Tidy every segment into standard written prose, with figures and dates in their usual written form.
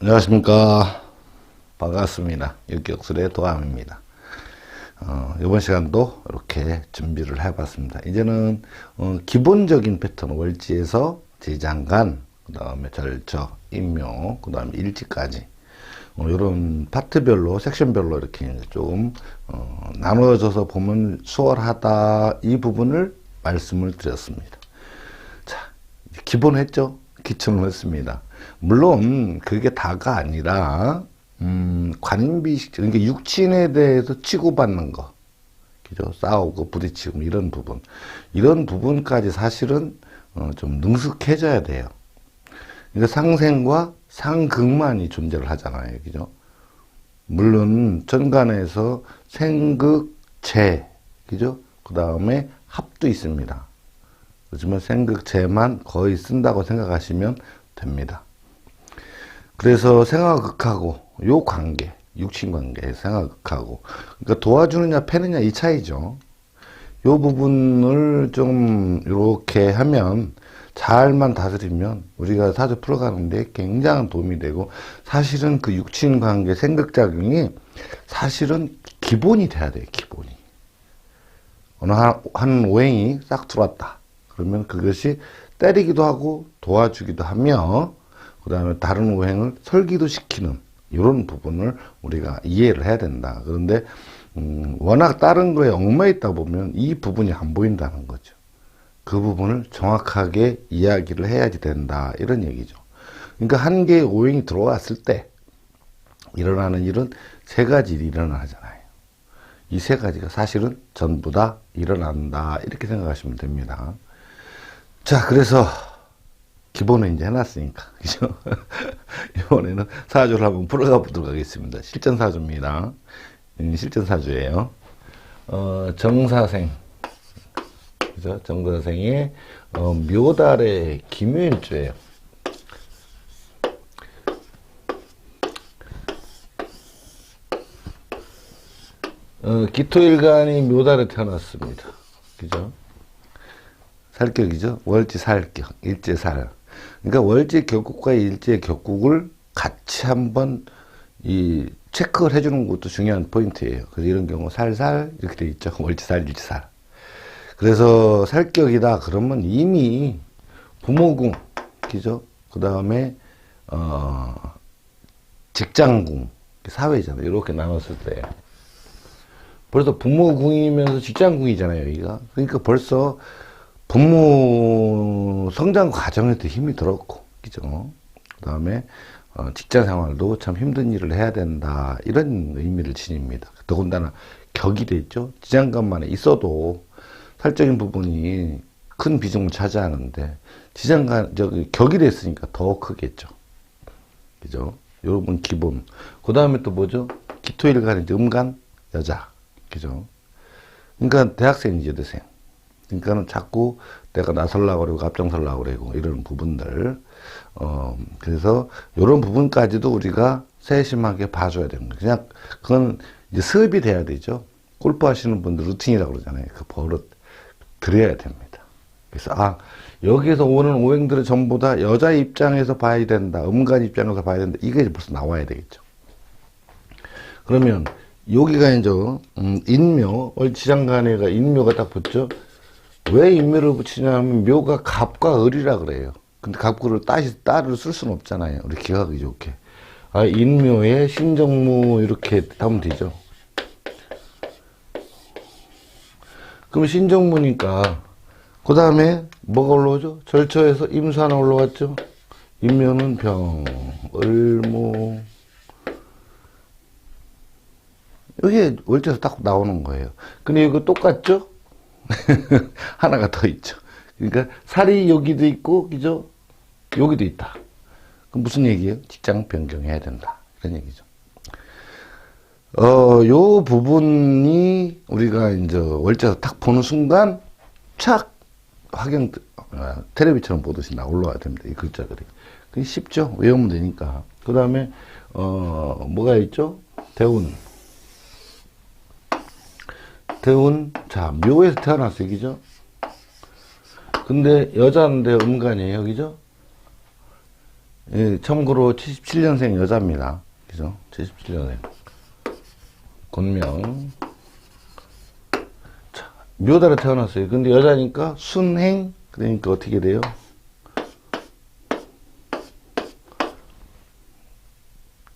안녕하십니까. 반갑습니다. 육격술의 도암입니다. 이번 시간도 이렇게 준비를 해봤습니다. 이제는 기본적인 패턴 월지에서 재장간, 그 다음에 절처, 인묘, 그 다음에 일지까지 이런 파트별로, 섹션별로 이렇게 조금 나누어져서 보면 수월하다, 이 부분을 말씀을 드렸습니다. 자, 기본 했죠? 기초는 했습니다. 물론 그게 다가 아니라 관인비식, 그러니까 육친에 대해서 치고받는 거, 그죠? 싸우고 부딪히고 이런 부분까지 사실은 좀 능숙해져야 돼요. 그러니까 상생과 상극만이 존재를 하잖아요, 그죠? 물론 천간에서 생극, 재, 그죠? 그 다음에 합도 있습니다. 그렇지만 생극, 재만 거의 쓴다고 생각하시면 됩니다. 그래서 생화극하고 요 관계, 육친 관계, 생화극하고, 그러니까 도와주느냐 패느냐 이 차이죠. 요 부분을 좀 이렇게 하면, 잘만 다스리면 우리가 사주 풀어가는데 굉장한 도움이 되고, 사실은 그 육친 관계 생극작용이 사실은 기본이 돼야 돼요. 기본이. 어느 한 오행이 싹 들어왔다 그러면 그것이 때리기도 하고 도와주기도 하며, 그 다음에 다른 오행을 설기도 시키는 이런 부분을 우리가 이해를 해야 된다. 그런데 워낙 다른 거에 얽매여 있다 보면 이 부분이 안 보인다는 거죠. 그 부분을 정확하게 이야기를 해야지 된다, 이런 얘기죠. 그러니까 한 개의 오행이 들어왔을 때 일어나는 일은 세 가지 일이 일어나잖아요. 이 세 가지가 사실은 전부 다 일어난다, 이렇게 생각하시면 됩니다. 자, 그래서 기본은 이제 해놨으니까, 그죠? 이번에는 사주를 한번 풀어가 보도록 하겠습니다. 실전사주입니다. 실전사주예요. 정사생, 그죠? 정사생의 묘달의 김요일주예요. 기토일간이 묘달에 태어났습니다. 그죠? 살격이죠. 월지 살격, 일제 살. 그러니까 월지 격국과 일제 격국을 같이 한번 이 체크를 해주는 것도 중요한 포인트예요. 그래서 이런 경우 살살 이렇게 돼 있죠. 월지살, 일지살. 그래서 살격이다 그러면 이미 부모궁, 그죠? 그 다음에 직장궁, 사회잖아요. 이렇게 나눴을 때. 벌써 부모궁이면서 직장궁이잖아요, 여기가. 그러니까 벌써 부모 성장 과정에도 힘이 들었고, 그죠? 그 다음에 직장 생활도 참 힘든 일을 해야 된다, 이런 의미를 지닙니다. 더군다나 격이 돼 있죠. 지장간만에 있어도 살적인 부분이 큰 비중을 차지하는데 지장간 격이 됐으니까 더 크겠죠. 그죠? 여러분 기본. 그 다음에 또 뭐죠? 기토일간 이제 음간 여자, 그죠? 그러니까 대학생이죠, 여대생. 그러니까는 자꾸 내가 나서려고 그러고 앞장서려고 그러고 이런 부분들. 그래서 이런 부분까지도 우리가 세심하게 봐줘야 됩니다. 그냥 그건 이제 습이 돼야 되죠. 골프 하시는 분들 루틴이라고 그러잖아요. 그 버릇 들여야 됩니다. 그래서 여기에서 오는 오행들을 전부 다 여자 입장에서 봐야 된다, 음간 입장에서 봐야 된다, 이게 벌써 나와야 되겠죠. 그러면 여기가 이제 인묘, 월지장간에가 인묘가 딱 붙죠. 왜 인묘를 붙이냐면 묘가 갑과 을이라 그래요. 근데 갑구를 따를 쓸 수는 없잖아요. 우리 기하기 좋게. 인묘에 신정무 이렇게 하면 되죠. 그럼 신정무니까 그 다음에 뭐가 올라오죠? 절처에서 임수 하나 올라왔죠. 인묘는 병, 을모, 여기 월지에서 딱 나오는 거예요. 근데 이거 똑같죠? 하나가 더 있죠. 그러니까 살이 여기도 있고, 그죠? 여기도 있다. 그럼 무슨 얘기예요? 직장 변경해야 된다, 이런 얘기죠. 요 부분이 우리가 이제 월지에서 딱 보는 순간 착 텔레비처럼 보듯이 올라와야 됩니다. 이 글자들이. 그게 쉽죠? 외우면 되니까. 그 다음에 뭐가 있죠? 대운. 자, 묘에서 태어났어요, 그죠? 근데 여자인데 음간이에요, 그죠? 예, 참고로 77년생 여자입니다. 그죠? 77년생. 권명. 자, 묘달에 태어났어요. 근데 여자니까 순행, 그러니까 어떻게 돼요?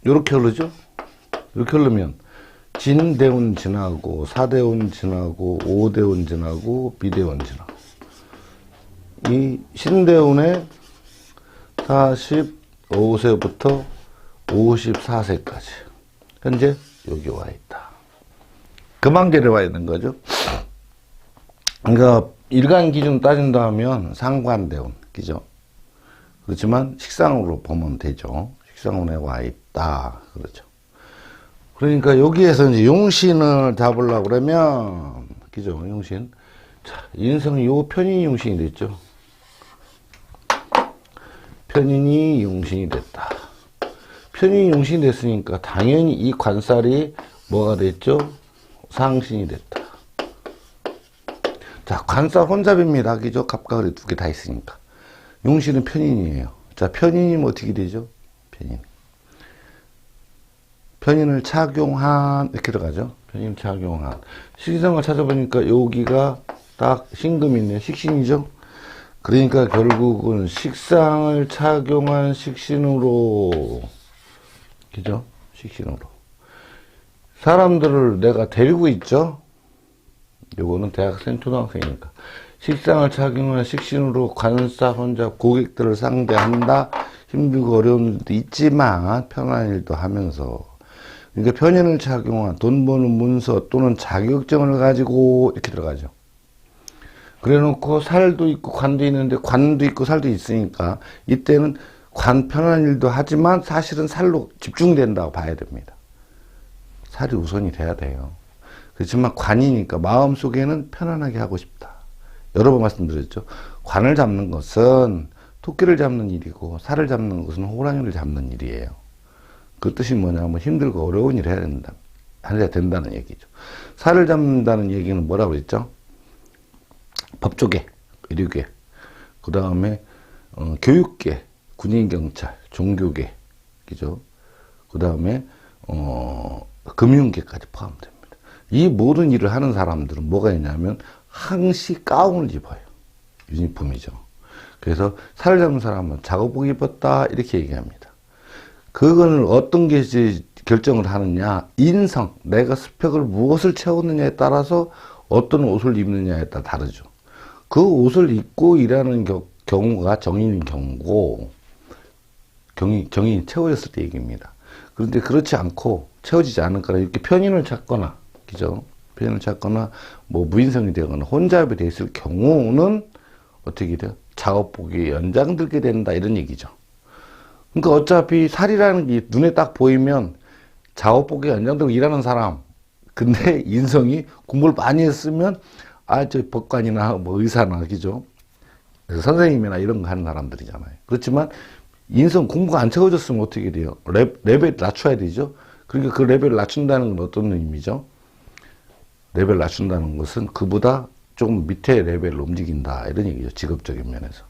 요렇게 흐르죠? 이렇게 흐르면 진대운 지나고 사대운 지나고 오대운 지나고 비대운 지나고 이 신대운에 45세부터 54세까지 현재 여기 와 있다. 금왕절에 와 있는 거죠. 그러니까 일간 기준 따진다 하면 상관대운, 그죠? 그렇지만 식상으로 보면 되죠. 식상운에 와 있다. 그렇죠. 그러니까 여기에서 이제 용신을 잡으려고 그러면, 그죠? 용신. 자, 인성이 요 편인이 용신이 됐죠. 편인이 용신이 됐다. 편인이 용신이 됐으니까 당연히 이 관살이 뭐가 됐죠? 상신이 됐다. 자, 관살 혼잡입니다. 그죠? 갑각을이 두 개 다 있으니까. 용신은 편인이에요. 자, 편인이면 어떻게 되죠? 편인. 편인을 착용한, 이렇게 들어가죠? 편인 착용한. 식신성을 찾아보니까 여기가 딱 신금이 있네요. 식신이죠? 그러니까 결국은 식상을 착용한 식신으로, 그죠? 식신으로. 사람들을 내가 데리고 있죠? 요거는 대학생, 초등학생이니까. 식상을 착용한 식신으로 관사, 혼잡, 고객들을 상대한다. 힘들고 어려운 일도 있지만 편한 일도 하면서. 그러니까 편인을 착용한 돈 버는 문서 또는 자격증을 가지고 이렇게 들어가죠. 그래 놓고 살도 있고 관도 있는데 관도 있고 살도 있으니까 이때는 관 편한 일도 하지만 사실은 살로 집중된다고 봐야 됩니다. 살이 우선이 돼야 돼요. 그렇지만 관이니까 마음속에는 편안하게 하고 싶다. 여러 번 말씀드렸죠. 관을 잡는 것은 토끼를 잡는 일이고 살을 잡는 것은 호랑이를 잡는 일이에요. 그 뜻이 뭐냐면 힘들고 어려운 일을 해야 된다는 얘기죠. 살을 잡는다는 얘기는 뭐라고 그랬죠? 법조계, 의료계, 그 다음에 교육계, 군인, 경찰, 종교계, 그죠? 그 다음에 금융계까지 포함됩니다. 이 모든 일을 하는 사람들은 뭐가 있냐면 항시 가운을 입어요. 유니폼이죠. 그래서 살을 잡는 사람은 작업복 입었다 이렇게 얘기합니다. 그거는 어떤 게 결정을 하느냐, 인성, 내가 스펙을 무엇을 채웠느냐에 따라서 어떤 옷을 입느냐에 따라 다르죠. 그 옷을 입고 일하는 경우가 정인인 경우고, 정인이 채워졌을 때 얘기입니다. 그런데 그렇지 않고 채워지지 않은 거라 이렇게 편인을 찾거나, 그죠? 편인을 찾거나, 뭐 무인성이 되거나 혼잡이 되어 있을 경우는 어떻게 돼요? 작업복이 연장들게 된다, 이런 얘기죠. 그러니까 어차피 살이라는 게 눈에 딱 보이면 작업복에 연장들고 일하는 사람, 근데 인성이 공부를 많이 했으면 저 법관이나 뭐 의사나, 그죠? 그래서 선생님이나 이런 거 하는 사람들이잖아요. 그렇지만 인성 공부가 안 채워졌으면 어떻게 돼요? 레벨 낮춰야 되죠? 그러니까 그 레벨을 낮춘다는 건 어떤 의미죠? 레벨을 낮춘다는 것은 그보다 조금 밑에 레벨로 움직인다, 이런 얘기죠. 직업적인 면에서.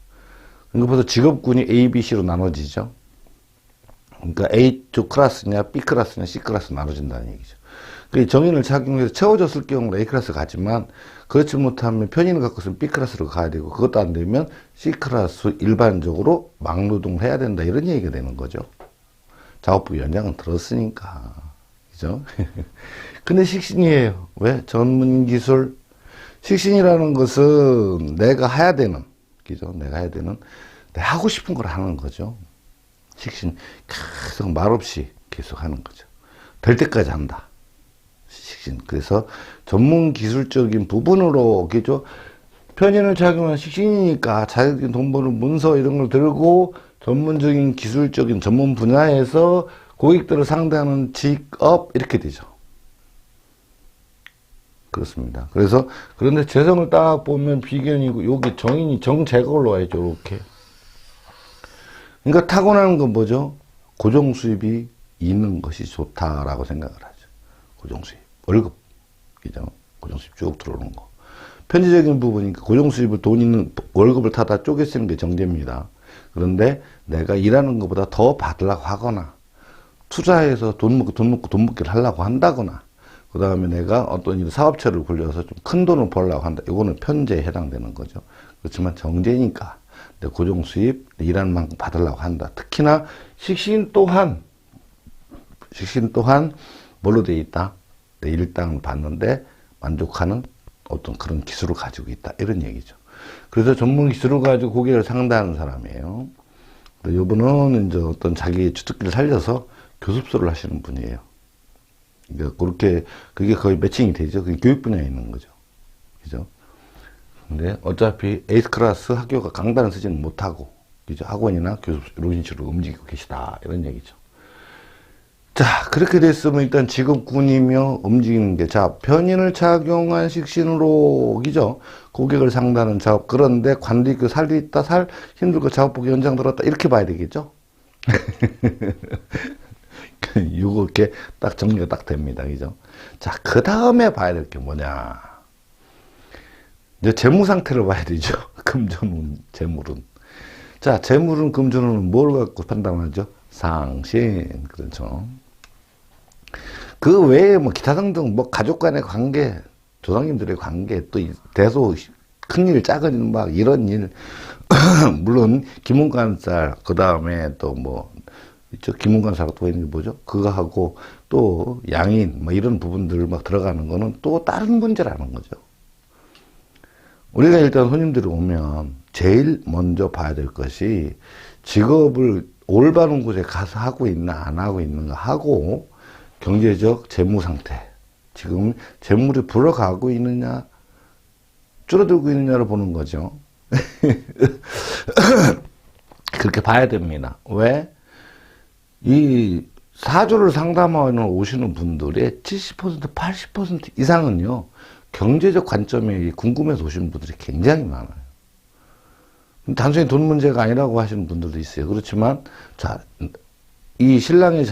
그러니까 벌써 직업군이 A, B, C로 나눠지죠. 그러니까 A 클래스냐, B 클래스냐, C 클래스 나눠진다는 얘기죠. 그 정인을 착용해서 채워졌을 경우는 A 클래스 가지만, 그렇지 못하면 편인을 갖고서는 B 클래스로 가야 되고, 그것도 안 되면 C 클래스 일반적으로 막노동을 해야 된다, 이런 얘기가 되는 거죠. 작업복 연장은 들었으니까. 그죠? 근데 식신이에요. 왜? 전문기술. 식신이라는 것은 내가 해야 되는, 그죠? 내가 해야 되는, 내가 하고 싶은 걸 하는 거죠. 식신. 계속 말없이 계속 하는 거죠. 될 때까지 한다. 식신. 그래서 전문 기술적인 부분으로, 그죠? 편인을 착용한 식신이니까 자격적인 돈 버는 문서 이런 걸 들고 전문적인 기술적인 전문 분야에서 고객들을 상대하는 직업, 이렇게 되죠. 그렇습니다. 그래서, 그런데 재성을 딱 보면 비견이고, 여기 정인이 정제걸로 와야죠, 이렇게. 그러니까 타고나는 건 뭐죠? 고정 수입이 있는 것이 좋다라고 생각을 하죠. 고정 수입. 월급. 그죠? 고정 수입 쭉 들어오는 거. 편지적인 부분이니까 고정 수입을 돈 있는 월급을 타다 쪼개 쓰는 게 정제입니다. 그런데 내가 일하는 것보다 더 받으려고 하거나, 투자해서 돈 먹기를 하려고 한다거나, 그 다음에 내가 어떤 사업체를 굴려서 좀 큰 돈을 벌려고 한다. 이거는 편제에 해당되는 거죠. 그렇지만 정제니까 내 고정 수입, 일하는 만큼 받으려고 한다. 특히나 식신 또한 뭘로 되어 있다? 내 일당을 받는데 만족하는 어떤 그런 기술을 가지고 있다. 이런 얘기죠. 그래서 전문 기술을 가지고 고객을 상대하는 사람이에요. 이분은 이제 어떤 자기 주특기를 살려서 교습소를 하시는 분이에요. 그러니까 그렇게, 그게 거의 매칭이 되죠. 그게 교육 분야에 있는 거죠. 그죠? 근데 어차피 에이스 클래스 학교가 강단을 쓰지는 못하고, 그죠? 학원이나 교습소 이런 식으로 움직이고 계시다. 이런 얘기죠. 자, 그렇게 됐으면 일단 직업군이며 움직이는 게, 자, 편인을 착용한 식신으로, 그죠? 고객을 상대하는 작업. 그런데 관리 있고 살도 있다, 힘들고 작업복이 연장 들었다. 이렇게 봐야 되겠죠? 요거 이렇게 딱 정리가 딱 됩니다. 그죠? 자, 그 다음에 봐야 될 게 뭐냐. 이제 재무 상태를 봐야 되죠. 금전운, 재물은. 자, 재물은, 금전운은 뭘 갖고 판단하죠? 상신. 그렇죠. 그 외에 뭐 기타 등등 뭐 가족 간의 관계, 조상님들의 관계, 또 대소 큰일, 작은 일, 막 이런 일. 물론 김문관살, 그 다음에 또 뭐 있죠. 김문관사가 또 있는 게 뭐죠? 그거 하고 또 양인 뭐 이런 부분들 막 들어가는 거는 또 다른 문제라는 거죠. 우리가 일단 손님들이 오면 제일 먼저 봐야 될 것이 직업을 올바른 곳에 가서 하고 있나 안 하고 있는가 하고, 경제적 재무 상태, 지금 재물이 불어가고 있느냐 줄어들고 있느냐를 보는 거죠. 그렇게 봐야 됩니다. 왜? 이 사주를 상담하러 오시는 분들의 70%, 80% 이상은요, 경제적 관점에 궁금해서 오시는 분들이 굉장히 많아요. 단순히 돈 문제가 아니라고 하시는 분들도 있어요. 그렇지만, 자, 이 신랑이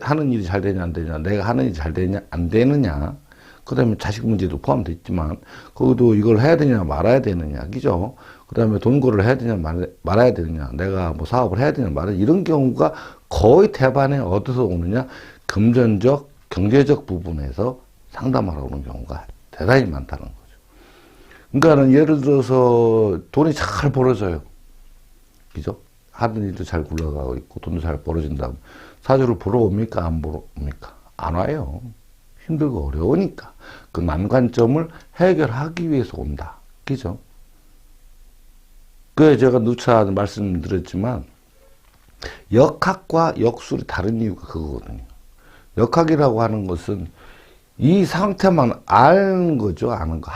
하는 일이 잘 되냐, 안 되냐, 내가 하는 일이 잘 되냐, 안 되느냐, 그 다음에 자식 문제도 포함되어 있지만, 거기도 이걸 해야 되냐, 말아야 되느냐, 그죠? 그 다음에 돈거를 해야 되냐, 말아야 되느냐, 내가 뭐 사업을 해야 되냐, 말아야 되느냐, 이런 경우가 거의 대반에 어디서 오느냐, 금전적, 경제적 부분에서 상담하러 오는 경우가 대단히 많다는 거죠. 그러니까는 예를 들어서 돈이 잘 벌어져요. 그죠? 하는 일도 잘 굴러가고 있고, 돈도 잘 벌어진다면, 사주를 보러 옵니까? 안 보러 옵니까? 안 와요. 힘들고 어려우니까. 그 난관점을 해결하기 위해서 온다. 그죠? 그래, 제가 누차 말씀드렸지만, 역학과 역술이 다른 이유가 그거거든요. 역학이라고 하는 것은 이 상태만 아는 거죠. 아는 거.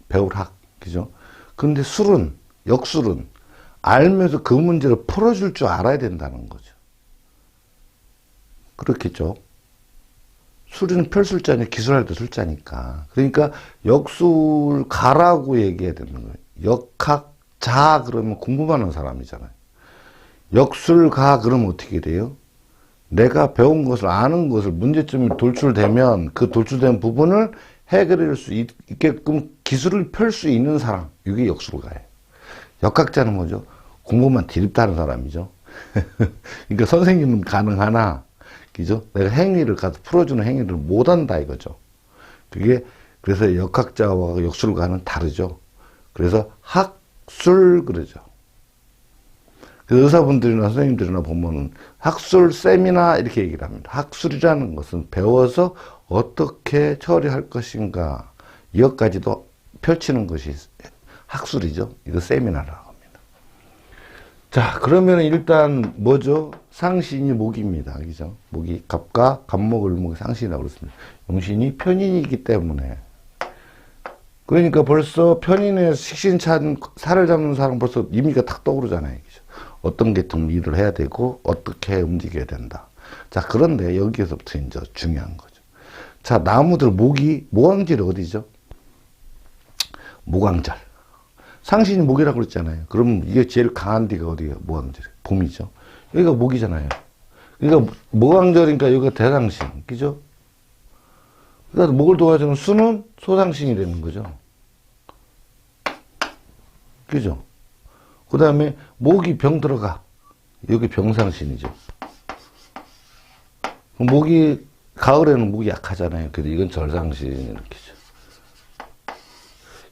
배울 학. 그죠? 근데 술은, 역술은 알면서 그 문제를 풀어줄 줄 알아야 된다는 거죠. 그렇겠죠? 술은 펼술자니 기술할 때 술자니까. 그러니까 역술가라고 얘기해야 되는 거예요. 역학자 그러면 공부만 하는 사람이잖아요. 역술가 그러면 어떻게 돼요? 내가 배운 것을 아는 것을 문제점이 돌출되면 그 돌출된 부분을 해결할 수 있게끔 기술을 펼 수 있는 사람. 이게 역술가예요. 역학자는 뭐죠? 공부만 디립다는 사람이죠. 그러니까 선생님은 가능하나, 그죠? 내가 행위를 가서 풀어주는 행위를 못한다 이거죠. 그게, 그래서 역학자와 역술가는 다르죠. 그래서 학술 그러죠. 그래서 의사분들이나 선생님들이나 보면은 학술 세미나 이렇게 얘기를 합니다. 학술이라는 것은 배워서 어떻게 처리할 것인가, 이것까지도 펼치는 것이 학술이죠. 이거 세미나라고 합니다. 자, 그러면 일단 뭐죠? 상신이 목입니다. 그죠? 목이 갑과 갑목을목이 상신이라고 그랬습니다. 용신이 편인이기 때문에. 그러니까 벌써 편인의 식신찬 살을 잡는 사람 벌써 이미가 탁 떠오르잖아요. 그죠? 어떤 계통 일을 해야 되고 어떻게 움직여야 된다. 자, 그런데 여기에서부터 이제 중요한 거죠. 자, 나무들 목이 모광절이 어디죠? 모광절. 상신이 목이라고 그랬잖아요. 그럼 이게 제일 강한 데가 어디예요? 모광절. 봄이죠. 여기가 목이잖아요. 그러니까 모광절이니까 여기가 대상신. 그죠? 그러니까 목을 도와주는 수는 소상신이 되는 거죠. 그죠? 그 다음에 목이 병 들어가. 여기 병상신이죠. 목이, 가을에는 목이 약하잖아요. 그래서 이건 절상신, 이렇게죠.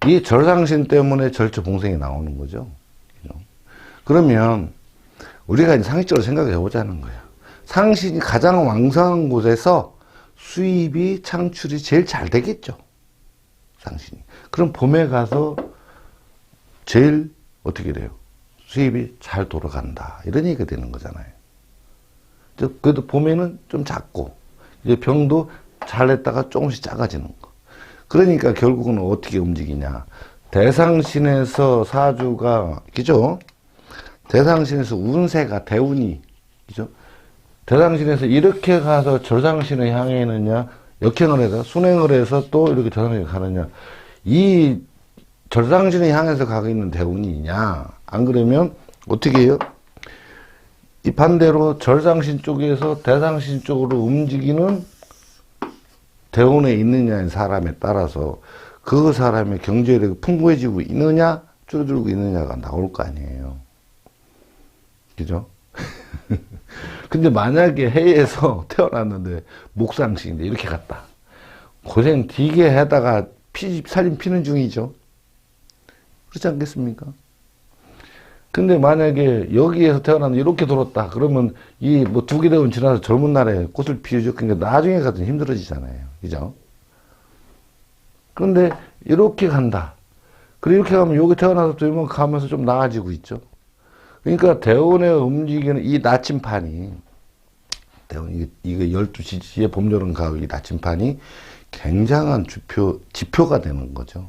이 절상신 때문에 절처봉생이 나오는 거죠. 그러면, 우리가 이제 상식적으로 생각해 보자는 거예요. 상신이 가장 왕성한 곳에서 수입이 창출이 제일 잘 되겠죠. 상신이. 그럼 봄에 가서 제일 어떻게 돼요? 수입이 잘 돌아간다. 이런 얘기가 되는 거잖아요. 그래도 봄에는 좀 작고, 이제 병도 잘 냈다가 조금씩 작아지는 거. 그러니까 결국은 어떻게 움직이냐. 대상신에서 사주가, 그죠? 대상신에서 운세가, 대운이, 그죠? 대상신에서 이렇게 가서 절상신을 향해느냐, 역행을 해서, 순행을 해서 또 이렇게 절상신을 가느냐. 이 절상신을 향해서 가고 있는 대운이냐. 안 그러면 어떻게 해요? 이 반대로 절상신 쪽에서 대상신 쪽으로 움직이는 대운에 있느냐의 사람에 따라서 그 사람의 경제력이 풍부해지고 있느냐, 줄어들고 있느냐가 나올 거 아니에요. 그죠? 근데 만약에 해에서 태어났는데 목상신인데 이렇게 갔다. 고생 되게 하다가 살림 피는 중이죠. 그렇지 않겠습니까? 근데 만약에 여기에서 태어났는데 이렇게 돌았다. 그러면 이 뭐 두 개 대운 지나서 젊은 날에 꽃을 피우죠. 그러니까 나중에 가서 힘들어지잖아요. 그죠? 그런데 이렇게 간다. 그리고 이렇게 가면 여기 태어나서 또 가면서 좀 나아지고 있죠. 그러니까 대운에 움직이는 이 나침판이, 대운, 이거 12시에 봄, 여름, 가을 이 나침판이 굉장한 지표가 되는 거죠.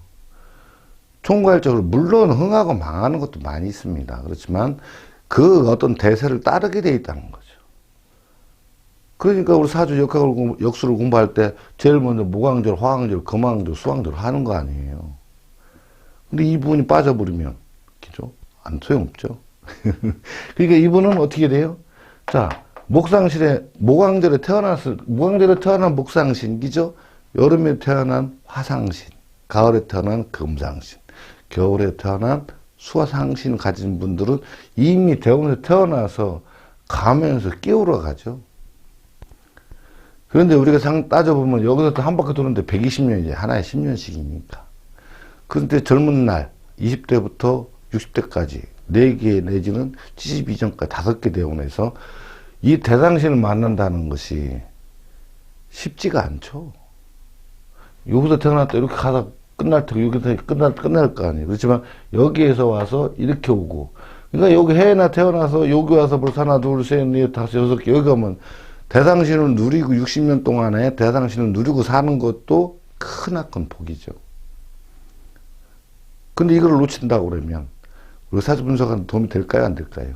총괄적으로, 물론 흥하고 망하는 것도 많이 있습니다. 그렇지만 그 어떤 대세를 따르게 돼 있다는 거죠. 그러니까 우리 사주 역수를 공부할 때 제일 먼저 목왕절, 화왕절, 금왕절, 수왕절 하는 거 아니에요. 근데 이 부분이 빠져버리면, 그죠? 안 소용없죠. 그러니까 이분은 어떻게 돼요? 자, 목왕절에 태어난 목상신, 그죠? 여름에 태어난 화상신, 가을에 태어난 금상신, 겨울에 태어난 수화상신 가진 분들은 이미 대운에서 태어나서 가면서 끼우러 가죠. 그런데 우리가 따져보면 여기서 또 한 바퀴 도는데 120년이지. 하나에 10년씩이니까. 그런데 젊은 날, 20대부터 60대까지 4개 내지는 70 이전까지 5개 대운에서 이 대상신을 만난다는 것이 쉽지가 않죠. 여기서 태어났다 이렇게 가다 끝날 때 여기서 끝날 거 아니에요. 그렇지만 여기에서 와서 이렇게 오고, 그러니까 여기 해나 태어나서 여기 와서 벌써 하나, 둘, 셋, 넷, 다섯, 여섯 개, 여기 가면 대상신을 누리고 60년 동안에 대상신을 누리고 사는 것도 크나큰 복이죠. 근데 이걸 놓친다고 그러면 우리 사주 분석하는 도움이 될까요? 안 될까요?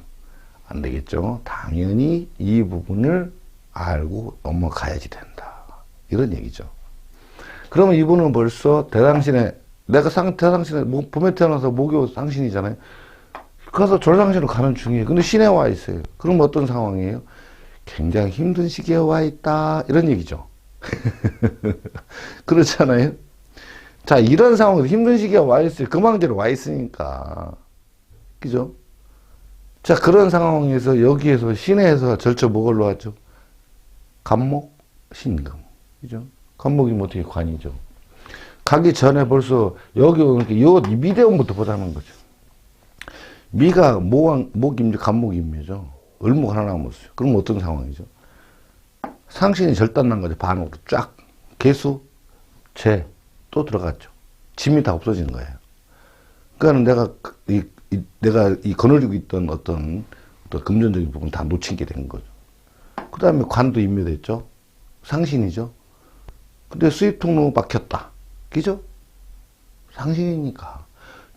안 되겠죠. 당연히 이 부분을 알고 넘어가야지 된다. 이런 얘기죠. 그러면 이분은 벌써 대상신에, 대상신에, 봄에 태어나서 목요 상신이잖아요. 가서 절상신으로 가는 중이에요. 근데 신에 와 있어요. 그럼 어떤 상황이에요? 굉장히 힘든 시기에 와 있다. 이런 얘기죠. 그렇잖아요. 자, 이런 상황에서 힘든 시기에 와 있어요. 금왕절에 와 있으니까. 그죠? 자, 그런 상황에서 여기에서 신에서 절처 뭐걸로 하죠? 간목, 신금. 그죠? 간목이 뭐 어떻게 관이죠. 가기 전에 벌써 여기 오니까 요 미대운부터 보자는 거죠. 미가 목임묘, 간목임묘죠. 을목 하나 남았어요. 그럼 어떤 상황이죠? 상신이 절단난 거죠. 반으로 쫙. 개수, 재, 또 들어갔죠. 짐이 다 없어진 거예요. 그러니까 내가 거느리고 있던 어떤 금전적인 부분 다 놓친 게 된 거죠. 그 다음에 관도 임묘됐죠. 상신이죠. 근데 수입 통로 막혔다. 그죠? 상신이니까.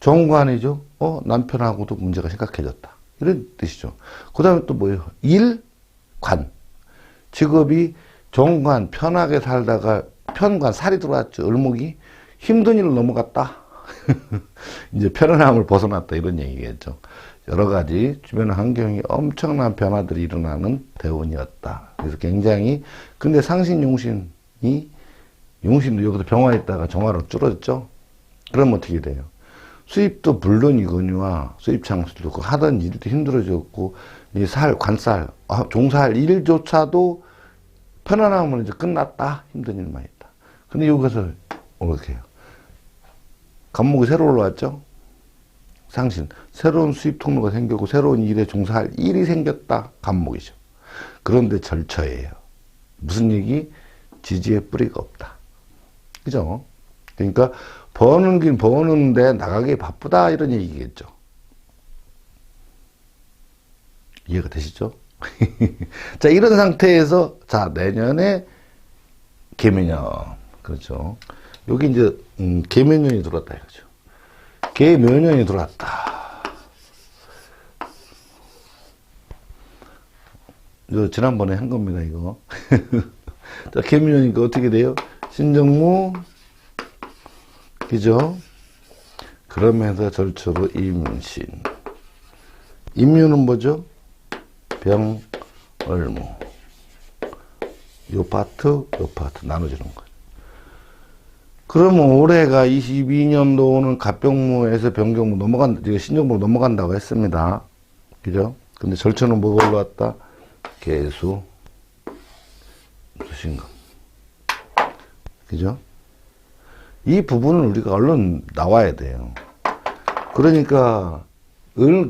정관이죠. 남편하고도 문제가 심각해졌다. 이런 뜻이죠. 그 다음에 또 뭐예요? 일, 관. 직업이 정관, 편하게 살다가 편관, 살이 들어왔죠. 을목이. 힘든 일로 넘어갔다. 이제 편안함을 벗어났다. 이런 얘기겠죠. 여러 가지 주변 환경이 엄청난 변화들이 일어나는 대운이었다. 그래서 굉장히, 근데 상신 용신도 여기서 병화에 있다가 정화로 줄어졌죠. 그럼 어떻게 돼요? 수입도 물론이거니와 수입 창출도 하던 일도 힘들어졌고, 이 관살, 종사할 일조차도 편안하면 이제 끝났다. 힘든 일만 있다. 근데 여기서 어떻게 해요? 감목이 새로 올라왔죠? 상신. 새로운 수입 통로가 생겼고, 새로운 일에 종사할 일이 생겼다. 감목이죠. 그런데 절처예요. 무슨 얘기? 지지의 뿌리가 없다. 그죠? 그러니까, 버는 긴 버는데 나가기 바쁘다. 이런 얘기겠죠. 이해가 되시죠? 자, 이런 상태에서, 자, 내년에 개묘년. 그렇죠. 여기 이제, 개묘년이 들어왔다. 이거죠. 개묘년이 들어왔다. 이거 지난번에 한 겁니다, 이거. 자, 개묘년이니까 어떻게 돼요? 신정무, 그죠? 그러면서 절초로 임신. 임묘는 뭐죠? 병, 을무. 요 파트 나눠지는 거죠. 그러면 올해가 22년도는 갑병무에서 병경무 신정무로 넘어간다고 했습니다. 그죠? 근데 절초는 뭐가 올라왔다? 개수, 수신금. 그죠? 이 부분은 우리가 얼른 나와야 돼요. 그러니까,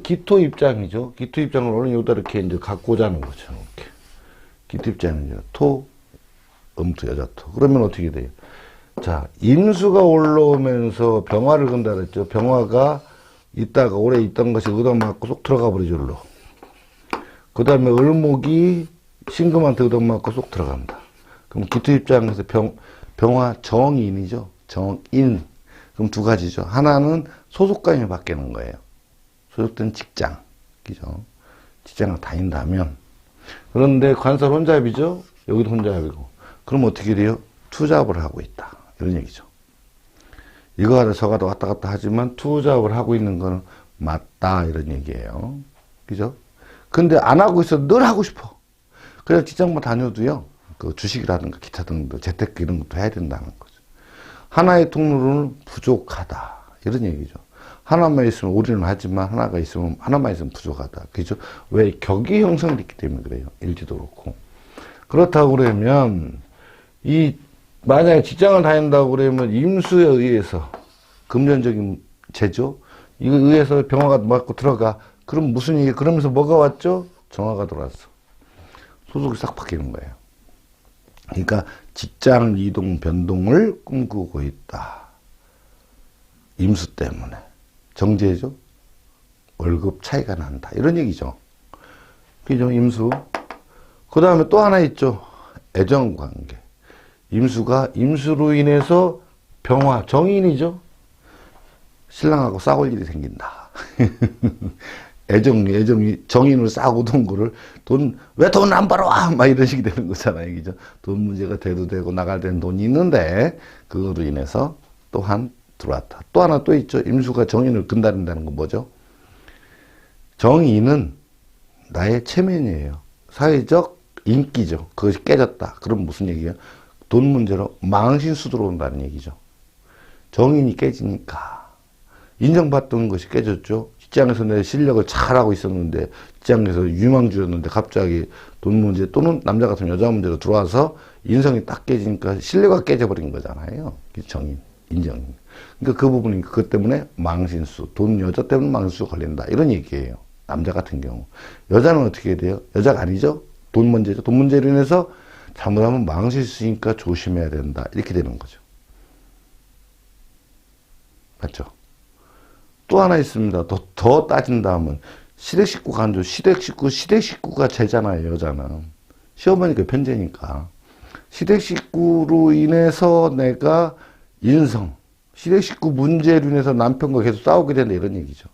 기토 입장이죠. 기토 입장을 얼른 여기다 이렇게 이제 갖고자 하는 거죠. 이렇게. 기토 입장이죠. 토, 음토, 여자토. 그러면 어떻게 돼요? 자, 임수가 올라오면서 병화를 건다 그랬죠. 병화가 있다가 오래 있던 것이 얻어맞고 쏙 들어가 버리죠, 일로. 그 다음에 을목이 신금한테 얻어맞고 쏙 들어간다. 그럼 기토 입장에서 병화 정인이죠. 정인. 그럼 두 가지죠. 하나는 소속감이 바뀌는 거예요. 소속된 직장. 그죠? 직장을 다닌다면. 그런데 관살 혼잡이죠? 여기도 혼잡이고. 그럼 어떻게 돼요? 투잡을 하고 있다. 이런 얘기죠. 이거 하다 저거 하다 왔다 갔다 하지만 투잡을 하고 있는 거는 맞다. 이런 얘기예요. 그죠? 근데 안 하고 있어도 늘 하고 싶어. 그냥 직장만 다녀도요. 그 주식이라든가 기타 등등 재테크 이런 것도 해야 된다는 거죠. 하나의 통로는 부족하다. 이런 얘기죠. 하나만 있으면 우리는 하지만 하나만 있으면 부족하다. 그죠? 왜? 격이 형성됐기 때문에 그래요. 일지도 그렇고. 그렇다고 그러면 만약에 직장을 다닌다고 그러면 임수에 의해서 금전적인 제조 이거에 의해서 병화가 맞고 들어가. 그럼 무슨 얘기? 그러면서 뭐가 왔죠? 정화가 들어왔어. 소속이 싹 바뀌는 거예요. 그러니까 직장 이동 변동을 꿈꾸고 있다. 임수 때문에. 정제죠? 월급 차이가 난다. 이런 얘기죠. 그죠? 임수. 그 다음에 또 하나 있죠. 애정관계. 임수로 인해서 병화, 정인이죠? 신랑하고 싸울 일이 생긴다. 애정이 정인을 싸고 돈 거를 왜 돈 안 벌어와? 막 이런 식이 되는 거잖아요. 그죠? 돈 문제가 돼도 되고 나갈 때는 돈이 있는데, 그거로 인해서 또한 들어왔다. 또 하나 또 있죠. 임수가 정인을 근다른다는 건 뭐죠? 정인은 나의 체면이에요. 사회적 인기죠. 그것이 깨졌다. 그럼 무슨 얘기예요? 돈 문제로 망신수 들어온다는 얘기죠. 정인이 깨지니까. 인정받던 것이 깨졌죠. 직장에서 내 실력을 잘하고 있었는데, 직장에서 유망주였는데, 갑자기 돈 문제 또는 남자 같은 여자 문제로 들어와서 인성이 딱 깨지니까 신뢰가 깨져버린 거잖아요. 정인, 인정인. 그러니까 그 부분이 그것 때문에 망신수, 돈 여자 때문에 망신수 걸린다. 이런 얘기예요. 남자 같은 경우. 여자는 어떻게 돼요? 여자가 아니죠? 돈 문제죠. 돈 문제로 인해서 잘못하면 망실수니까 조심해야 된다. 이렇게 되는 거죠. 맞죠? 또 하나 있습니다. 더 따진다면 시댁 식구가 안 좋아. 시댁 식구가 죄잖아요. 여자는. 시어머니가 편제니까. 시댁 식구로 인해서 내가 시댁 식구 문제로 인해서 남편과 계속 싸우게 된다. 이런 얘기죠.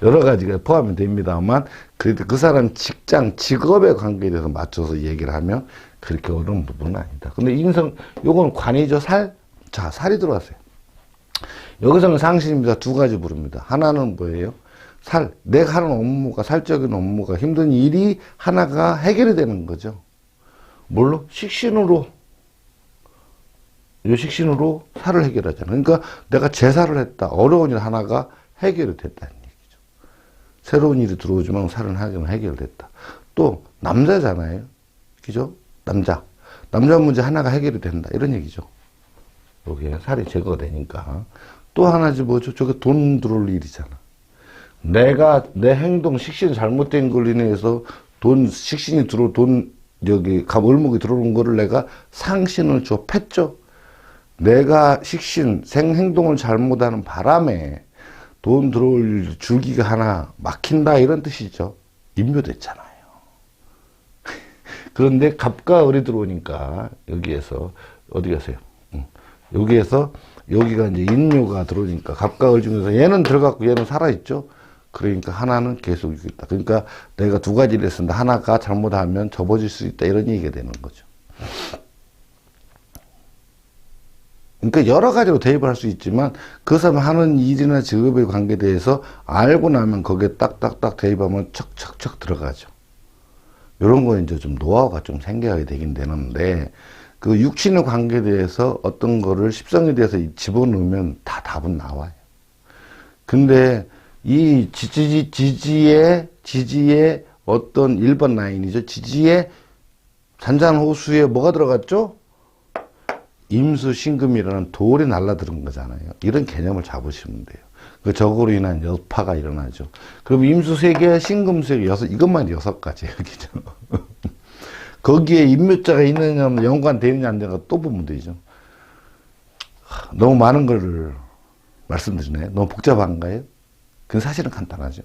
여러 가지가 포함이 됩니다만, 그래도 그 사람 직업의 관계에 대해서 맞춰서 얘기를 하면 그렇게 어려운 부분은 아니다. 근데 요건 관이죠, 자, 살이 들어왔어요. 여기서는 상신입니다. 두 가지 부릅니다. 하나는 뭐예요? 내가 하는 업무가, 살적인 업무가 힘든 일이 하나가 해결이 되는 거죠. 뭘로? 식신으로. 요 식신으로 살을 해결하잖아. 그러니까 내가 제사를 했다. 어려운 일 하나가 해결이 됐다는 얘기죠. 새로운 일이 들어오지만 살은 해결됐다. 또 남자잖아요. 그죠? 남자 문제 하나가 해결이 된다. 이런 얘기죠. 여기에 살이 제거가 되니까. 또 하나지 뭐죠? 저게 돈 들어올 일이잖아. 내가 내 행동, 식신이 잘못된 걸로 인해서 식신이 여기 을목이 들어오는 거를 내가 상신을 줬죠. 내가 행동을 잘못하는 바람에 돈 들어올 줄기가 하나 막힌다 이런 뜻이죠. 인묘됐잖아요. 그런데 갑과 을이 들어오니까 여기에서 어디 가세요? 여기에서 여기가 이제 인묘가 들어오니까 갑과 을 중에서 얘는 들어갔고 얘는 살아있죠. 그러니까 하나는 계속 있다. 그러니까 내가 두 가지를 했는데 하나가 잘못하면 접어질 수 있다 이런 얘기가 되는 거죠. 그러니까 여러 가지로 대입을 할 수 있지만 그 사람 하는 일이나 직업에 관계대해서 알고 나면 거기에 딱딱딱 대입하면 척척척 들어가죠. 이런 거 이제 좀 노하우가 좀 생겨야 되긴 되는데 그 육신의 관계에 대해서 어떤 거를 십성에 대해서 집어넣으면 다 답은 나와요. 근데 이 지지의 어떤 1번 라인이죠. 지지의 잔잔호수에 뭐가 들어갔죠? 임수, 신금이라는 돌이 날라들은 거잖아요. 이런 개념을 잡으시면 돼요. 그 적으로 인한 여파가 일어나죠. 그럼 임수 3개, 신금 3개, 이것만 6가지예요. 그죠? 거기에 임묘자가 있느냐, 연관되느냐, 안 되느냐 또 보면 되죠. 너무 많은 거를 말씀드리네. 너무 복잡한가요? 그건 사실은 간단하죠.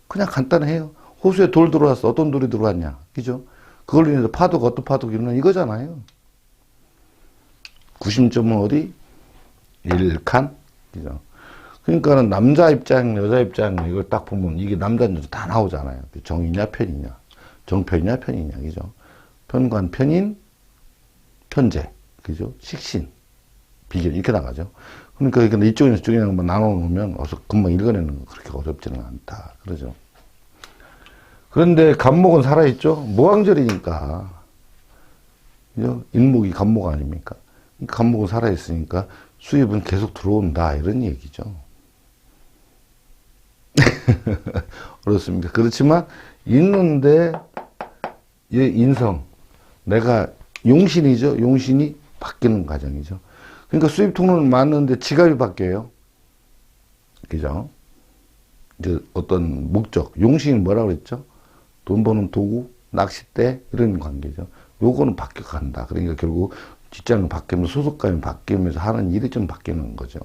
그냥 간단해요. 호수에 돌 들어왔어. 어떤 돌이 들어왔냐. 그죠? 그걸로 인해서 파도가 어떤 파도가 일어나 이거잖아요. 구심점은 어디? 1칸. 그죠? 그러니까는 남자 입장, 여자 입장, 이걸 딱 보면 이게 남자, 여자 다 나오잖아요. 정이냐, 편이냐. 정편이냐, 편이냐. 그죠? 편관, 편인, 편재. 그죠? 식신. 비결. 이렇게 나가죠. 그러니까 이쪽이나 저쪽이나 한번 나눠놓으면 어서 금방 읽어내는 거 그렇게 어렵지는 않다. 그러죠. 그런데 간목은 살아있죠? 모항절이니까. 그죠? 인목이 간목 아닙니까? 간목은 살아있으니까 수입은 계속 들어온다. 이런 얘기죠. 어렵습니다. 그렇지만, 있는데, 인성. 내가 용신이죠? 용신이 바뀌는 과정이죠. 그러니까 수입 통로는 맞는데 지갑이 바뀌어요. 그죠? 이제 어떤 목적. 용신이 뭐라고 그랬죠? 돈 버는 도구, 낚싯대, 이런 관계죠. 요거는 바뀌어간다. 그러니까 결국 직장이 바뀌면서 소속감이 바뀌면서 하는 일이 좀 바뀌는 거죠.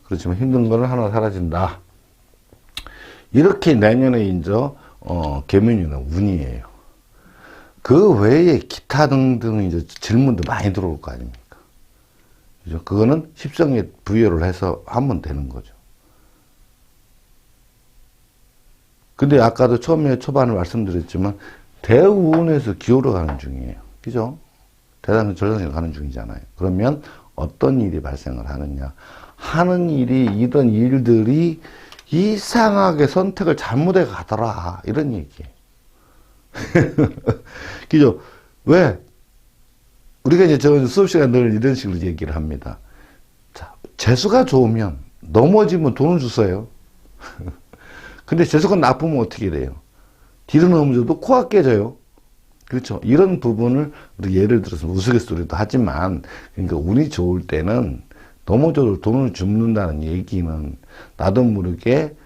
그렇지만 힘든 거는 하나 사라진다. 이렇게 내년에 이제, 계문이나 운이에요. 그 외에 기타 등등 이제 질문도 많이 들어올 거 아닙니까? 그죠? 그거는 십성에 부여를 해서 하면 되는 거죠. 근데 아까도 초반에 말씀드렸지만, 대우운에서 기울어 가는 중이에요. 그죠? 대단히 절상에 가는 중이잖아요. 그러면 어떤 일이 발생을 하느냐. 하는 이던 일들이 이상하게 선택을 잘못해 가더라. 이런 얘기예요. 그죠? 왜? 우리가 이제 저 수업 시간 늘 이런 식으로 얘기를 합니다. 자, 재수가 좋으면 넘어지면 돈을 주세요. 근데 재수가 나쁘면 어떻게 돼요? 뒤로 넘어져도 코가 깨져요. 그렇죠? 이런 부분을 우리 예를 들어서 우스갯소리도 하지만, 그러니까 운이 좋을 때는 넘어져도 돈을 줍는다는 얘기는 나도 모르게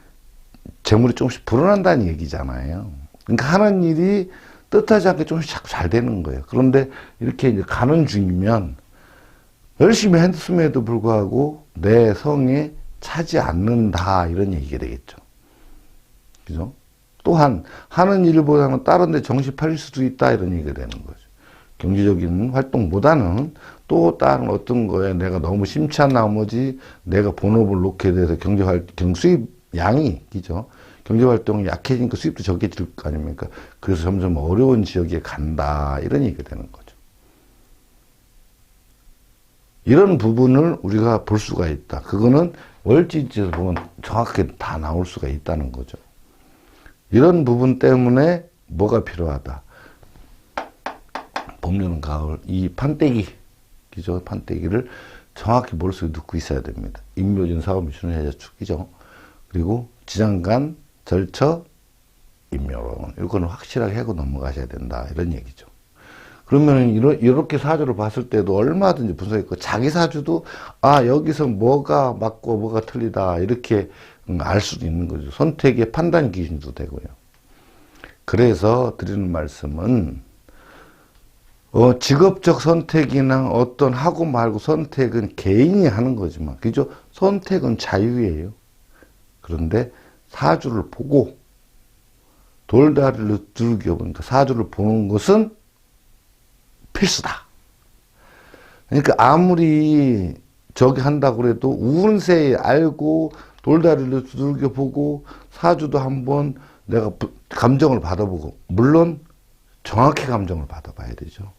재물이 조금씩 불어난다는 얘기잖아요. 그러니까 하는 일이 뜻하지 않게 조금씩 자꾸 잘 되는 거예요. 그런데 이렇게 이제 가는 중이면 열심히 했음에도 불구하고 내 성에 차지 않는다. 이런 얘기가 되겠죠. 그죠? 또한 하는 일보다는 다른 데 정신 팔릴 수도 있다. 이런 얘기가 되는 거죠. 경제적인 활동보다는 또 다른 어떤 거에 내가 너무 심취한 나머지 내가 본업을 놓게 돼서 수입 양이, 그죠? 경제활동이 약해지니까 수입도 적게질 거 아닙니까? 그래서 점점 어려운 지역에 간다. 이런 얘기가 되는 거죠. 이런 부분을 우리가 볼 수가 있다. 그거는 월지지에서 보면 정확하게 다 나올 수가 있다는 거죠. 이런 부분 때문에 뭐가 필요하다. 봄, 여름, 가을 이 판때기, 그죠? 판때기를 정확히 머릿속에 넣고 있어야 됩니다. 임묘진, 사오미, 신혼, 해자, 축이죠. 그리고 지장간, 절처, 임묘론 이거는 확실하게 하고 넘어가셔야 된다 이런 얘기죠. 그러면 이렇게 사주를 봤을 때도 얼마든지 분석했고 자기 사주도 여기서 뭐가 맞고 뭐가 틀리다 이렇게 알 수도 있는 거죠. 선택의 판단 기준도 되고요. 그래서 드리는 말씀은 직업적 선택이나 어떤 하고 말고 선택은 개인이 하는 거지만 그죠? 선택은 자유예요. 그런데 사주를 보고 돌다리를 두들겨 보니까 사주를 보는 것은 필수다. 그러니까 아무리 저기 한다고 그래도 운세 알고 돌다리를 두들겨 보고 사주도 한번 내가 감정을 받아보고 물론 정확히 감정을 받아봐야 되죠.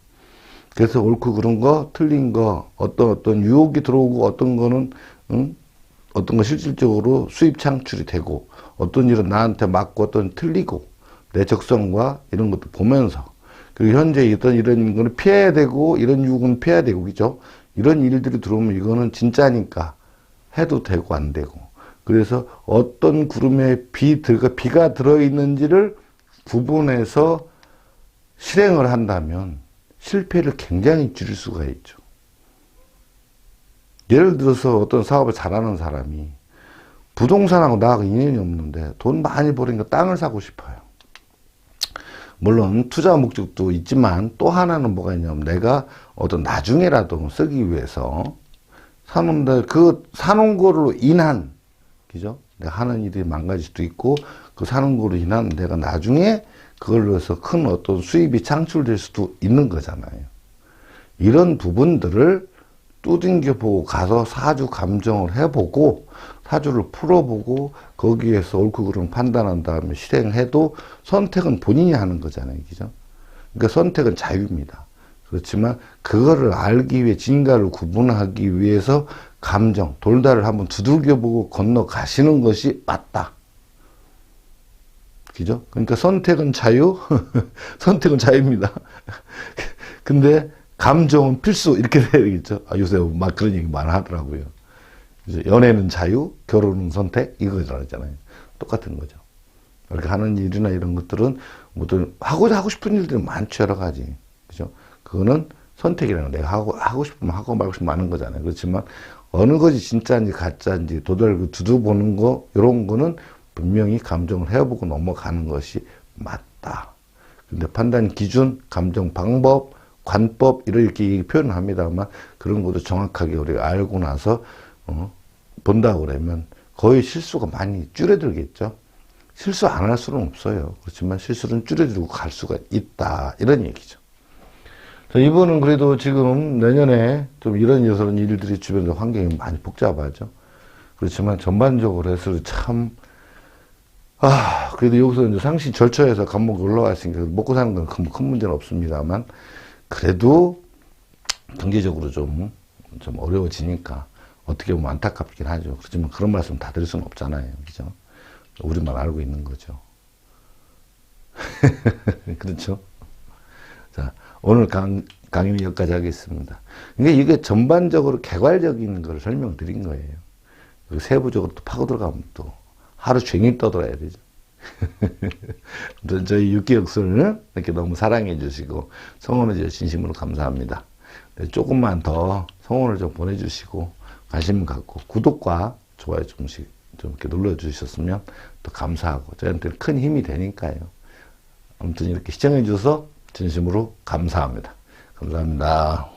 그래서 옳고 그른 거 틀린 거 어떤 유혹이 들어오고 어떤 거는 어떤 거 실질적으로 수입 창출이 되고 어떤 일은 나한테 맞고 어떤 틀리고 내 적성과 이런 것도 보면서 그리고 현재 이런 거는 피해야 되고 이런 유혹은 피해야 되고 그죠? 이런 일들이 들어오면 이거는 진짜니까 해도 되고 안 되고 그래서 어떤 구름에 비가 들어있는지를 구분해서 실행을 한다면 실패를 굉장히 줄일 수가 있죠. 예를 들어서 어떤 사업을 잘하는 사람이 부동산하고 나하고 인연이 없는데 돈 많이 버리니까 땅을 사고 싶어요. 물론 투자 목적도 있지만 또 하나는 뭐가 있냐면 내가 어떤 나중에라도 쓰기 위해서 사놓는데 그 사놓은 거로 인한 그죠? 내가 하는 일이 망가질 수도 있고 그 사는 거로 인한 내가 나중에 그걸로 해서 큰 어떤 수입이 창출될 수도 있는 거잖아요. 이런 부분들을 두들겨 보고 가서 사주 감정을 해보고 사주를 풀어보고 거기에서 옳고 그름 판단한 다음에 실행해도 선택은 본인이 하는 거잖아요. 그죠? 그러니까 선택은 자유입니다. 그렇지만 그거를 알기 위해 진가를 구분하기 위해서 감정, 돌다를 한번 두들겨 보고 건너가시는 것이 맞다. 그죠? 그러니까 선택은 자유, 선택은 자유입니다. 근데 감정은 필수 이렇게 돼야 되겠죠. 요새 막 그런 얘기 많이 하더라고요. 연애는 자유, 결혼은 선택 이거잖아요. 똑같은 거죠. 이렇게 하는 일이나 이런 것들은 뭐든 하고 싶은 일들이 많죠. 여러 가지. 그죠? 그거는 선택이라는 거. 내가 하고 싶으면 하고 말고 싶으면 하는 거잖아요. 그렇지만 어느 것이 진짜인지 가짜인지 도달고 두두보는 거 이런 거는 분명히 감정을 해보고 넘어가는 것이 맞다. 근데 판단 기준, 감정 방법, 관법 이렇게 표현을 합니다만 그런 것도 정확하게 우리가 알고 나서 본다고 그러면 거의 실수가 많이 줄어들겠죠. 실수 안 할 수는 없어요. 그렇지만 실수는 줄여들고 갈 수가 있다. 이런 얘기죠. 자, 이분은 그래도 지금 내년에 좀 이런저런 일들이 주변에서 환경이 많이 복잡하죠. 그렇지만 전반적으로 해서 참 그래도 여기서 이제 상시 절처해서 감옥에 올라왔으니까 먹고 사는 건 큰 문제는 없습니다만 그래도 경제적으로 좀 어려워지니까 어떻게 보면 안타깝긴 하죠. 그렇지만 그런 말씀 다 드릴 수는 없잖아요. 그죠? 우리만 알고 있는 거죠. 그렇죠? 자, 오늘 강의는 여기까지 하겠습니다. 그러니까 이게 전반적으로 개괄적인 걸 설명드린 거예요. 세부적으로 또 파고 들어가면 또 하루 종일 떠들어야 되죠. 저희 육기역술을 이렇게 너무 사랑해 주시고 성원해 주셔서 진심으로 감사합니다. 조금만 더 성원을 좀 보내주시고 관심 갖고 구독과 좋아요 좀 이렇게 눌러주셨으면 더 감사하고 저희한테 큰 힘이 되니까요. 아무튼 이렇게 시청해 주셔서 진심으로 감사합니다. 감사합니다.